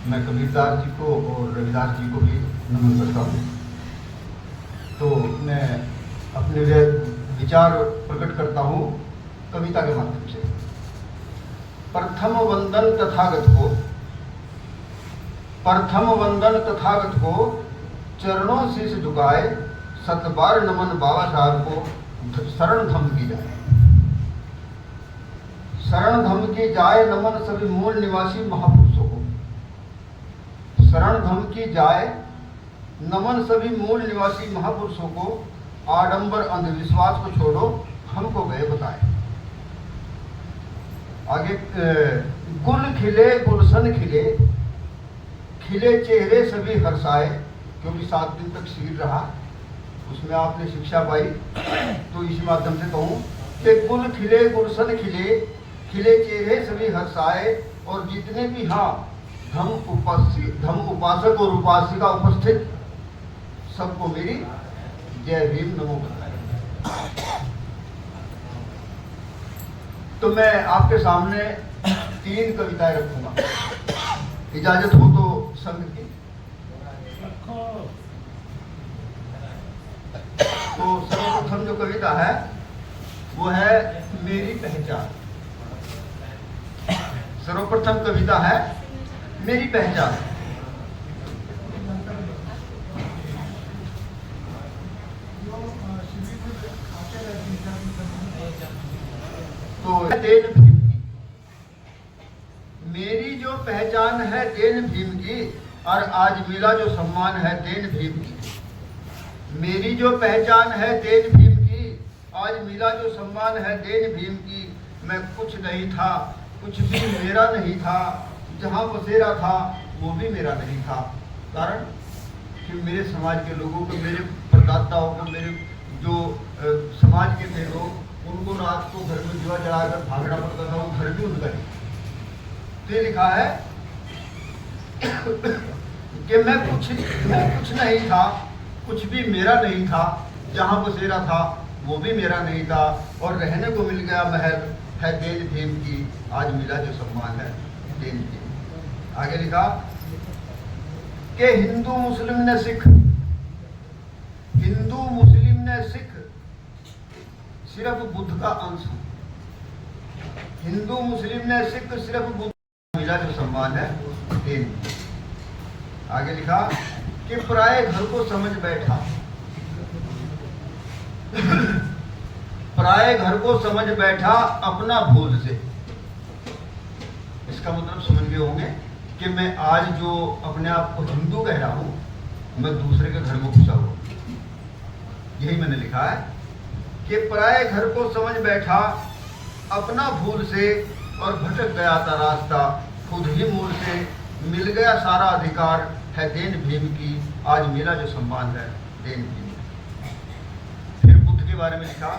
मैं कबीरदास जी को और रविदास जी को भी नमन करता हूँ। तो मैं अपने विचार प्रकट करता हूँ कविता के माध्यम से। प्रथम वंदन तथागत को, प्रथम वंदन तथागत को, चरणों शीश झुकाए, सतबार नमन बाबा साहब को शरण धम की जाए। शरण धम की जाए नमन सभी मूल निवासी महापुरुषों को। शरण धम की जाए नमन सभी मूल निवासी महापुरुषों को। आडंबर अंधविश्वास को छोड़ो, हमको गए बताए। आगे गुल खिले गुलशन खिले, खिले चेहरे सभी हर्षाए, क्योंकि 7 दिन तक शिविर रहा, उसमें आपने शिक्षा पाई। तो इस माध्यम से कहूँ कि गुल खिले गुलशन खिले, खिले चेहरे सभी हर्षाए, और जितने भी हाँ धम उपासक और उपासिका उपस्थित, सबको मेरी जय भीम नमो बताए। तो मैं आपके सामने 3 कविताएं रखूंगा, इजाजत हो तो संघ की। तो सर्वप्रथम जो कविता है वो है मेरी पहचान। सर्वप्रथम कविता है मेरी पहचान। तो देन भीम की, मेरी जो पहचान है देन भीम की, और आज मिला जो सम्मान है देन भीम की। मेरी जो पहचान है देन भीम की, आज मिला जो सम्मान है देन भीम की। मैं कुछ नहीं था, कुछ भी मेरा नहीं था, जहाँ बसेरा था वो भी मेरा नहीं था। कारण कि मेरे समाज के लोगों को, मेरे प्रदाताओं को, मेरे जो समाज के थे लोग, उनको रात को घर में दिवा जलाकर भागना पड़ता था, वो घर भी उनका ही। तो ये लिखा है कि मैं कुछ नहीं था, कुछ भी मेरा नहीं था, जहाँ बसेरा था वो भी मेरा नहीं था, और रहने को मिल गया महल है देन भीम की। आज मिला जो सम्मान है देन भीम। आगे लिखा कि हिंदू मुस्लिम ने सिख, हिंदू मुस्लिम ने सिख, सिर्फ बुद्ध का अंश। हिंदू मुस्लिम ने सिख, सिर्फ बुद्ध, मिला जो सम्मान है देन भीम। आगे लिखा कि पराये घर को समझ बैठा, पराये घर को समझ बैठा अपना भूल से। इसका मतलब समझ गए होंगे कि मैं आज जो अपने आप को हिंदू कह रहा हूं, मैं दूसरे के घर में घुसा हुआ। यही मैंने लिखा है कि पराये घर को समझ बैठा अपना भूल से, और भटक गया था रास्ता खुद ही मूल से। मिल गया सारा अधिकार है देन भीम की, आज मिला जो सम्मान है देन भीम। फिर बुद्ध के बारे में लिखा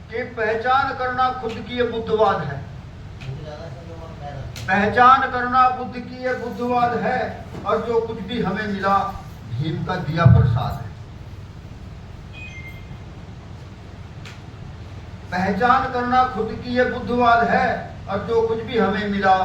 कि पहचान करना खुद की ये बुद्धवाद है, पहचान करना बुद्ध की ये बुद्धवाद है, और जो कुछ भी हमें मिला भीम का दिया प्रसाद है। पहचान करना खुद की ये बुद्धवाद है, और जो कुछ भी हमें मिला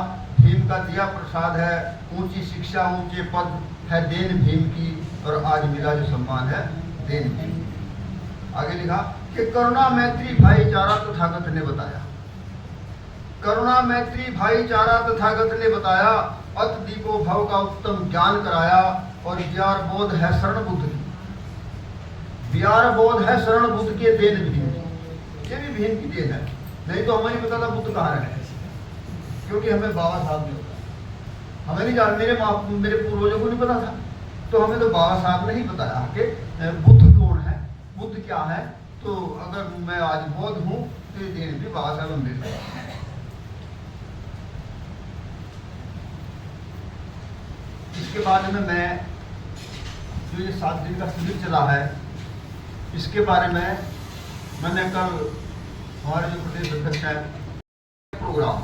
भीम का दिया प्रसाद है। ऊंची शिक्षा ऊंचे पद है देन भीम की, और आज मिला जो सम्मान है देन भीम। आगे लिखा कि करुणा मैत्री भाईचारा तथागत ने बताया, करुणा मैत्री भाईचारा तथागत ने बताया। अत दीपो भव का उत्तम ज्ञान कराया, और विचार बोध है शरण बुद्ध की, विचार बोध है शरण बुद्ध के देन भीम की। ये भी भीम की देन है, नहीं तो हमें नहीं पता था बुद्ध कहाँ है, क्योंकि हमें बाबा साहब ने बताया। हमें नहीं जान, मेरे पूर्वजों को नहीं पता था, तो हमें तो बाबा साहब ने ही बताया कि बुद्ध कौन है, बुद्ध क्या है। तो अगर मैं आज बौद्ध हूँ तो ये देन भी बाबा साहब ने बताया। इसके बाद में मैं जो ये 7 दिन का शिविर चला है, इसके बारे में मैंने कल हमारे जो प्रदेश अध्यक्ष हैं प्रोग्राम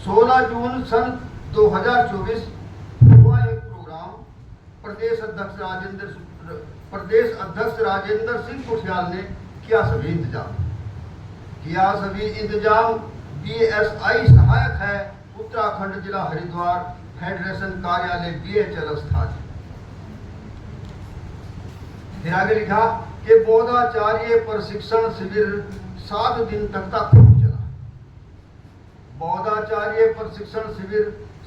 16 जून सन 2024 हुआ एक प्रोग्राम। प्रदेश अध्यक्ष राजेंद्र सिंह कुठियाल ने किया सभी इंतजाम। बीएसआई सहायक है उत्तराखंड जिला हरिद्वार फेडरेशन कार्यालय BHL स्थान। फिर आगे लिखा कि बौद्धाचार्य प्रशिक्षण शिविर 7 दिन तक का खूब चला। बौद्धाचार्य प्रशिक्षण शिविर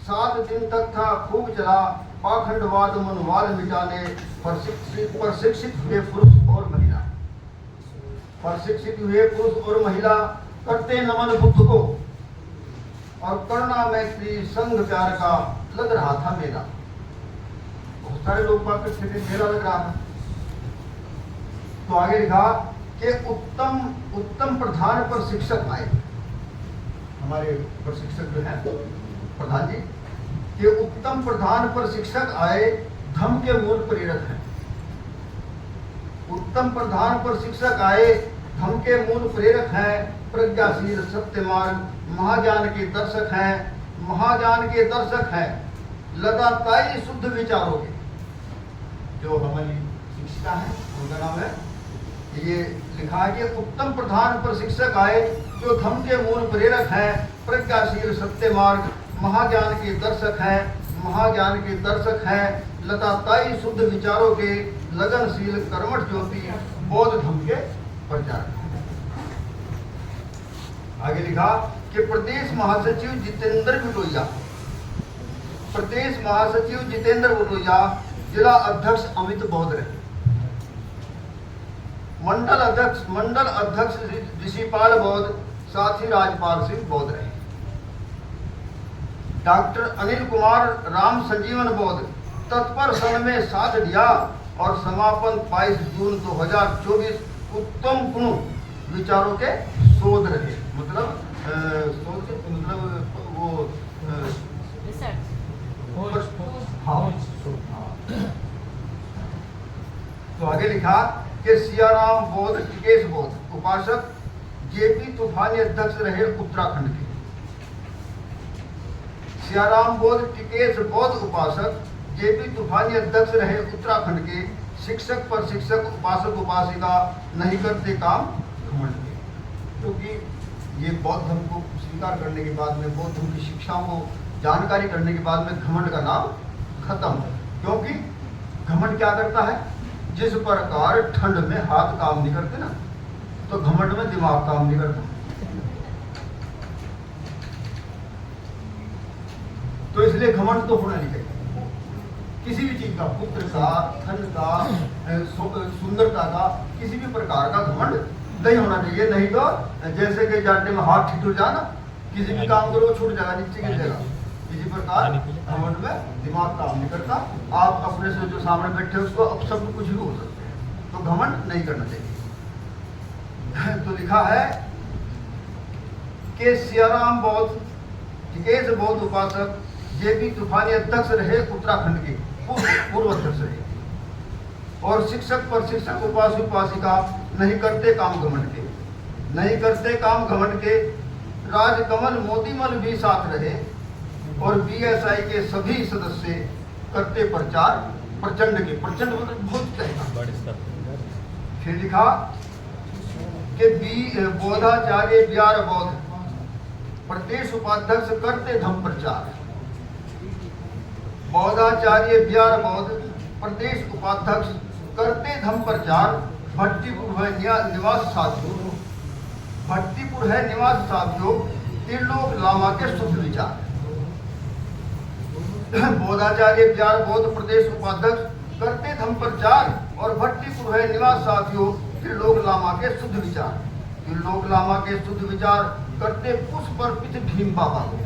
7 दिन तक था, खूब चला। पाखंडवाद मनोवाद मिटाने प्रशिक्षित हुए पुरुष और महिला, प्रशिक्षित हुए पुरुष और महिला करते नमन बुद्ध को, और करुणा मैत्री संघ प्यार का लग रहा था मेला। बहुत सारे लोग बात करते थे, मेला लग रहा था। तो आगे लिखा कि उत्तम प्रधान प्रशिक्षक आए। हमारे प्रशिक्षक जो है प्रधान जी, कि उत्तम प्रधान प्रशिक्षक आए, धम्म के मूल प्रेरक हैं। उत्तम प्रधान प्रशिक्षक आए, धम्म के मूल प्रेरक हैं। प्रज्ञाशील सत्य मार्ग महाज्ञान के दर्शक हैं, महाज्ञान के दर्शक हैं। लदाताई शुद्ध विचारों के, जो हमारी शिक्षिका है उनका नाम है, ये लिखा है कि उत्तम प्रधान प्रशिक्षक आए जो धम्म के मूल प्रेरक हैं, प्रज्ञाशील सत्य मार्ग महाज्ञान के दर्शक हैं, महाज्ञान के दर्शक हैं। लताताई शुद्ध विचारों के लगनशील कर्मठ ज्योति बौद्ध धम्म के प्रचारक। आगे लिखा कि प्रदेश महासचिव जितेंद्र बिटोइया, प्रदेश महासचिव जितेंद्र बिटोइया, जिला अध्यक्ष अमित बौद्ध रहे। मंडल अध्यक्ष ऋषिपाल बौद्ध, साथी राजपाल सिंह बौद्ध रहे। डॉक्टर अनिल कुमार राम संजीवन बौद्ध तत्पर सन में साथ दिया, और समापन 22 जून 2024 उत्तम गुण विचारों के शोध रहे। मतलब शोध के मतलब वो हाँ। तो आगे लिखा कि सियाराम बौद्ध टिकेश बौद्ध उपासक JP तूफानी अध्यक्ष रहे उत्तराखंड के। सियाराम बौद्ध टिकेश बौद्ध उपासक JP तूफानी अध्यक्ष रहे उत्तराखंड के। शिक्षक प्रशिक्षक उपासक उपासिका नहीं करते काम घमंड के। क्योंकि ये बौद्ध धर्म को स्वीकार करने के बाद में, बौद्ध धर्म की शिक्षाओं को जानकारी करने के बाद में घमंड का नाम खत्म। क्योंकि घमंड क्या करता है, जिस प्रकार ठंड में हाथ काम नहीं करते ना, तो घमंड में दिमाग काम नहीं करता। तो इसलिए घमंड तो होना नहीं चाहिए। किसी भी चीज का, पुत्र का, धन का, सुंदरता का, किसी भी प्रकार का घमंड नहीं होना चाहिए। नहीं तो जैसे कि जाटे में हाथ ठिठुर जाना, किसी भी काम करो छूट जाएगा, नीचे गिर जाएगा। इसी प्रकार घमंड में दिमाग काम नहीं करता। आप अपने से जो सामने बैठे उसको अब सब कुछ भी हो सकते हैं, तो घमंड नहीं करना चाहिए। तो लिखा है कि सियाराम बौद्ध टिकेश बौद्ध उपासक JP तूफानी अध्यक्ष रहे उत्तराखंड के, पूर्व अध्यक्ष रहे। और शिक्षक प्रशिक्षक उपासक उपासिका नहीं करते काम घमंड के, नहीं करते काम घमंड के। राजकमल मोतीमल भी साथ रहे, और BSI के सभी सदस्य करते प्रचार प्रचंड के। प्रचंड मतलब बहुत कहेगा। फिर लिखा कि बौद्धाचार्य बिहार बौद्ध प्रदेश उपाध्यक्ष करते धम्म प्रचार। बौद्धाचार्य बिहार बौद्ध प्रदेश उपाध्यक्ष करते धम्म प्रचार। भट्टीपुर है निवास साथियों, भट्टीपुर है निवास साथियों, त्रिलोक लामा के शुद्ध विचार। बौद्धाचार्य बिहार बौद्ध प्रदेश उपाध्यक्ष करते धम्म प्रचार, और भट्टीपुर है निवास साथियों, त्रिलोक लामा के शुद्ध विचार। त्रिलोक लामा के शुद्ध विचार करते पुष्प अर्पित भीम बाबा को।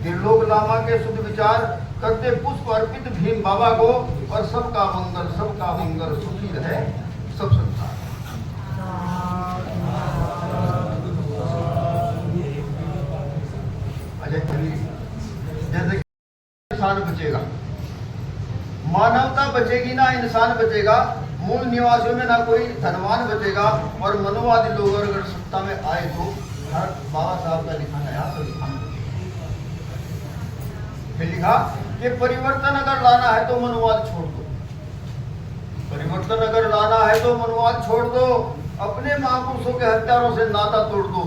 त्रिलोक लामा के शुद्ध विचार करते पुष्प अर्पित भीम बाबा को, और सबका मंगल सुखी रहे सब संसार। जैसे इंसान बचेगा, मानवता बचेगी ना इंसान बचेगा। मूल निवासियों में ना कोई धनवान बचेगा, और मनोवादी लोग अगर सत्ता में आए तो हर बाबा साहब का लिखा नया संस्थान। फिर लिखा कि परिवर्तन अगर लाना है तो मनोवाद छोड़ दो, परिवर्तन अगर लाना है तो मनोवाद छोड़ दो। अपने महापुरुषों के हत्यारों से नाता तोड़ दो।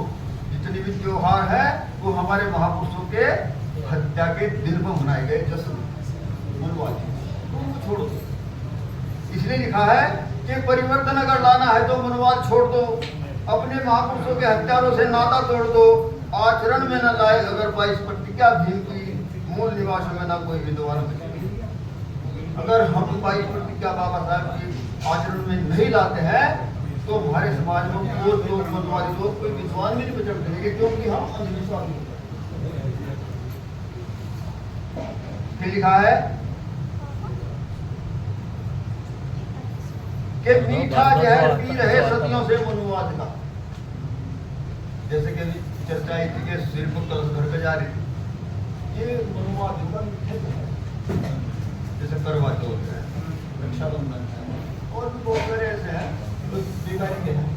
जितनी भी त्योहार है वो हमारे महापुरुषों के हत्या के दिन पर मनाए गए जश्न मनुवाद, तो छोड़ दो। इसलिए लिखा है कि परिवर्तन अगर लाना है तो मनुवाद छोड़ दो, अपने महापुरुषों के हत्यारों से नाता तोड़ दो, आचरण में न लाए अगर 22 प्रतिज्ञा भीम की, मूल निवास में न कोई विद्वान बचेगी। अगर हम 22 प्रतिज्ञा बाबा साहब की आचरण में नहीं लाते हैं तो हमारे समाज में वो लोग मनुवादी लोग कोई विद्वान भी नहीं बचने देंगे, क्योंकि हम अंधविश्वास। फिर लिखा है कि मीठा जहर पी रहे सदियों से मनुवाद का। जैसे कि चर्चा आई थी कि सिर पर कलश घर पे जा रही थी, ये मनुवाद का मीठा है। जैसे करवा चौथ है, रक्षाबंधन है, और भी बहुत सारे ऐसे हैं जो बेकारी के हैं,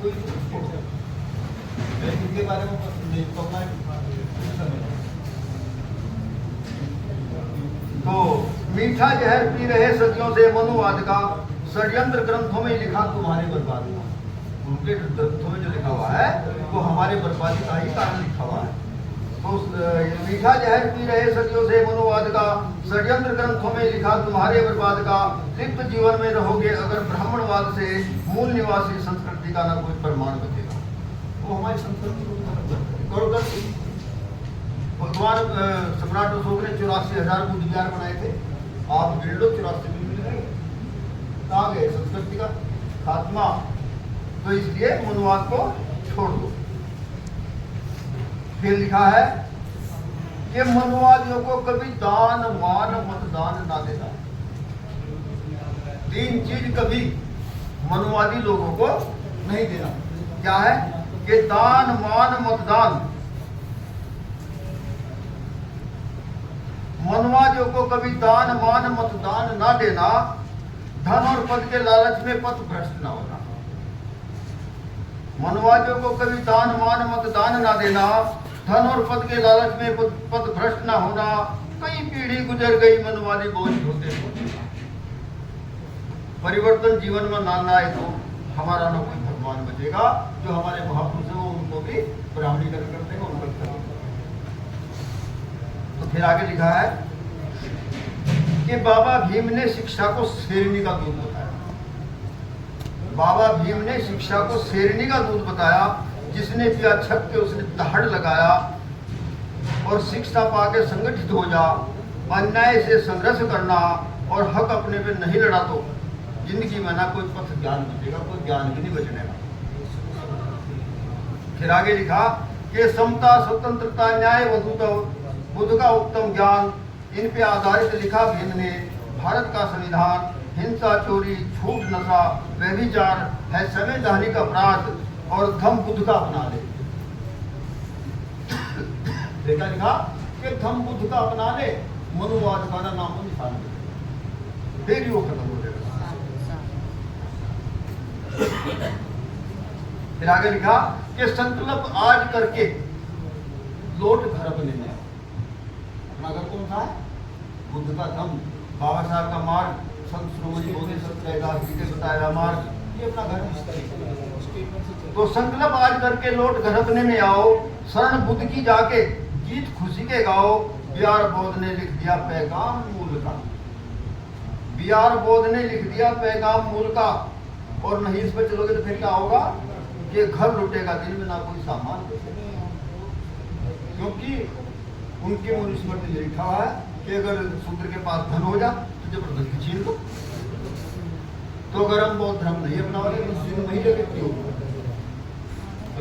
कोई इनके बारे में नहीं पता है। तो मीठा जहर पी रहे सदियों से मनुवाद का, षड्यंत्र ग्रंथों में लिखा तुम्हारे बर्बादी का। उनके ग्रंथों में जो लिखा हुआ है वो हमारे बर्बादी का ही कारण लिखा हुआ है। तो मीठा जहर पी रहे सदियों से मनुवाद का, षड्यंत्र ग्रंथों में लिखा तुम्हारे बर्बाद का, लिप्त जीवन में रहोगे अगर ब्राह्मणवाद से, मूल निवासी संस्कृति का न कोई प्रमाण बचेगा। वो हमारी संस्कृति भगवान सम्राट अशोक ने 84,000 बुद्ध विहार बनाए थे, आप गिन लो 84 भी मिल गए, कहाँ गए संस्कृति का खात्मा। तो इसलिए मनुवाद को छोड़ दो। फिर लिखा है कि मनुवादियों को कभी दान मान मतदान ना देना। 3 चीज कभी मनुवादी लोगों को नहीं देना। क्या है कि दान मान मतदान। मनुवादियों को कभी दान मान मतदान ना देना, धन और पद के लालच में पथ भ्रष्ट ना होना। मनुवादियों को कभी दान मान मतदान ना देना, धन और पद के लालच में पद भ्रष्ट ना होना। कई पीढ़ी गुजर गई मनुवादी बोझ ढोते ढोते। परिवर्तन जीवन में ना लाए तो हमारा न कोई भगवान बचेगा। जो हमारे महापुरुष हैं उनको भी ब्राह्मणीकरण कर देंगे, उनको कर। तो फिर आगे लिखा है कि बाबा भीम ने शिक्षा को शेरनी का दूध बताया। बाबा भीम ने शिक्षा को शेरनी का दूध बताया। जिसने पिया छक के उसने दहाड़ लगाया, और शिक्षा पाके संगठित हो जा, अन्याय से संघर्ष करना और हक अपने पे नहीं लड़ा तो जिंदगी में ना कोई पथ ज्ञान बचेगा, कोई ज्ञान भी नहीं बचने का। फिर आगे लिखा कि समता स्वतंत्रता न्याय बुद्ध का उत्तम ज्ञान, इन पे आधारित लिखा भीम ने भारत का संविधान। हिंसा चोरी झूठ नशा व्यभिचार है संवैधानिक अपराध, और धम बुद्ध का अपना ले। देखा लिखा कि धम बुद्ध का अपना ले, मनुवाद का ना नामो निशान फिर वो खत्म हो जाएगा। फिर आगे लिखा कि संकल्प आज करके लौट घर अपने में। अपना घर कौन था? बुद्ध का धम, बाबा साहब का मार्ग, संत श्रोमणी बोधिसत्व रैदास जी के बताया मार्ग, ये अपना घर है। तो संकल्प आज करके लौट घर अपने में आओ, शरण बुद्ध की जाके गीत खुशी के गाओ। बिहार बौद्ध ने लिख दिया पैगाम मूल का। बिहार बौद्ध ने लिख दिया पैगाम मूल का। और नहीं इस पर चलोगे तो फिर क्या होगा कि घर लुटेगा दिन में ना कोई सामान बचेगा। क्योंकि उनके मनुस्मृति में लिखा हुआ है कि अगर शूद्र के पास धन हो जा तो जबरदस्ती छीन लो। तो अगर हम बौद्ध धर्म नहीं अपना वाले तो वही जगह क्यों? तो